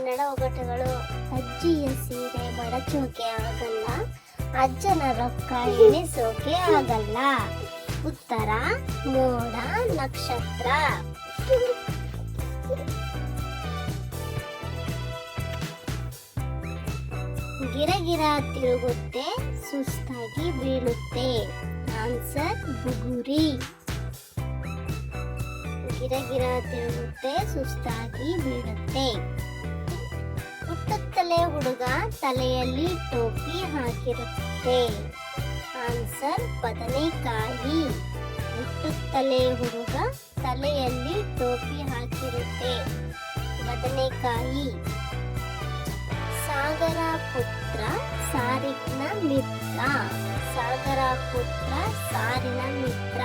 ಕನ್ನಡ ಒಗಟುಗಳು. ಅಜ್ಜಿಯ ಸೀರೆ ಮಡಚೋಕೆ ಆಗಲ್ಲ, ಅಜ್ಜನ ರೊಕ್ಕ ಎಣಿಸೋಕೆ ಆಗಲ್ಲ. ಉತ್ತರ ಮೋಡ ನಕ್ಷತ್ರ. ಗಿರಗಿರ ತಿರುಗುತ್ತೆ, ಸುಸ್ತಾಗಿ ಬೀಳುತ್ತೆ. ಆನ್ಸರ್ ಬುಗುರಿ. ಗಿರಗಿರ ತಿರುಗುತ್ತೆ, ಸುಸ್ತಾಗಿ ಬೀಳುತ್ತೆ. ಹುಟ್ಟುತ್ತಲೇ ಹುಡುಗ, ತಲೆಯಲ್ಲಿ ಟೋಪಿ ಹಾಕಿರುತ್ತೆ. ಆನ್ಸರ್ ಬದನೆಕಾಯಿ. ಹುಟ್ಟುತ್ತಲೇ ಹುಡುಗ, ತಲೆಯಲ್ಲಿ ಟೋಪಿ ಹಾಕಿರುತ್ತೆ. ಬದನೆಕಾಯಿ. ಸಾಗರ ಪುತ್ರ, ಸಾರಿನ ಮಿತ್ರ. ಸಾಗರ ಪುತ್ರ, ಸಾರಿನ ಮಿತ್ರ.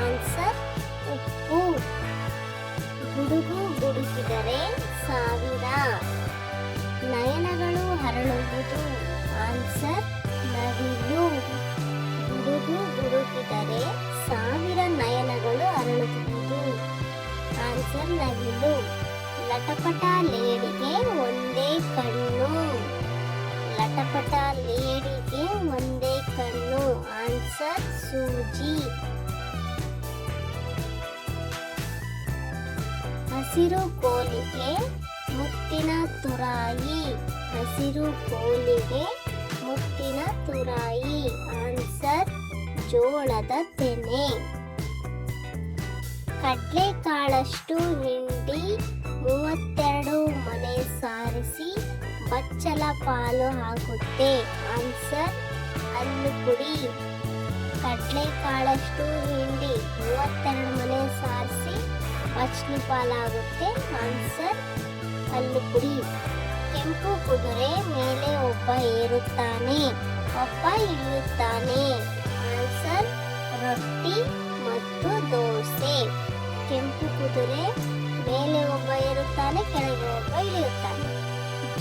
ಆನ್ಸರ್ ಉಪ್ಪು. ಗುಡುಗು ಗುಡುಗಿದರೆ ಸಾವಿರ ನಯನಗಳು ಹರಳುವುದು. ಆನ್ಸರ್ ನವಿಲು. ಗುಡುಗು ಗುಡುಗಿದರೆ ಸಾವಿರ ನಯನಗಳು ಅರಳುವುದು. ಆನ್ಸರ್ ನವಿಲು. ಲಟಪಟ ಲೇಡಿಗೆ ಒಂದೇ ಕಣ್ಣು. ಲಟಪಟ ಲೇಡಿಗೆ ಒಂದೇ ಕಣ್ಣು. ಆನ್ಸರ್ ಸೂಜಿ. ಹಸಿರು ಕೋಲಿಗೆ ಮುತ್ತಿನ ತುರಾಯಿ. ಹಸಿರು ಕೋಲಿಗೆ ಮುತ್ತಿನ ತುರಾಯಿ. ಆನ್ಸರ್ ಜೋಳದ ತೆನೆ. ಕಡ್ಲೆ ಕಾಳಷ್ಟು ಹಿಂಡಿ 32 ಮನೆ ಸಾರಿಸಿ ಬಚ್ಚಲ ಪಾಲು ಆಗುತ್ತೆ. ಆನ್ಸರ್ ಹಲ್ಲು ಪುಡಿ. ಕಡ್ಲೆ ಕಾಳಷ್ಟು ಹಿಂಡಿ 32 ಮನೆ ಸಾರಿಸಿ ಬಚ್ಚಲು ಪಾಲಾಗುತ್ತೆ. ಆನ್ಸರ್ ಹಲ್ಲು ಪುಡಿ. ಕೆಂಪು ಕುದುರೆ ಮೇಲೆ ಒಬ್ಬ ಏರುತ್ತಾನೆ, ಒಬ್ಬ ಇಳಿಯುತ್ತಾನೆ. ಆನ್ಸರ್ ರೊಟ್ಟಿ ಮತ್ತು ದೋಸೆ. ಕೆಂಪು ಕುದುರೆ ಮೇಲೆ ಒಬ್ಬ ಏರುತ್ತಾನೆ, ಕೆಳಗೆ ಒಬ್ಬ ಇಳಿಯುತ್ತಾನೆ.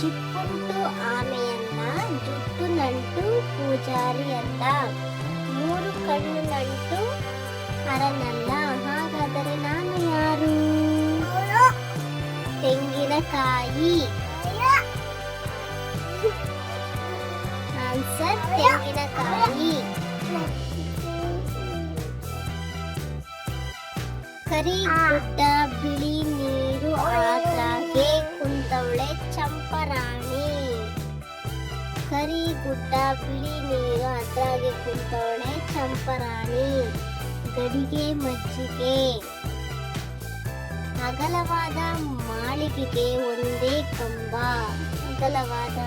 ಜಿಪ್ಪುಂಟು ಆಮೆಯಲ್ಲ, ಜುಟ್ಟು ನಂಟು ಪೂಜಾರಿ ಅಲ್ಲ. 3 ಕಣ್ಣು ನಂಟು ಅರನಲ್ಲ. ಹಾಗಾದರೆ ನಾನು ಯಾರು? ತೆಂಗಿನಕಾಯಿ. ಆನ್ಸರ್ ತೆಂಗಿನಕಾಯಿ. ಕರಿ ಗುಡ್ಡ ಬಿಳಿ ನೀರು ಆದ್ರಾಗೆ ಕುಂತವಳೆ ಚಂಪರಾಣಿ. ಕರಿ ಗುಡ್ಡ ಬಿಳಿ ನೀರು ಅದ್ರಾಗೆ ಕುಂತವಳೆ ಚಂಪರಾಣಿ. ಗಡಿಗೆ ಮಜ್ಜಿಗೆ. ಅಗಲವಾದ ಮಾಳಿಗೆಗೆ ಒಂದೇ ಕಂಬ. ಅಗಲವಾದ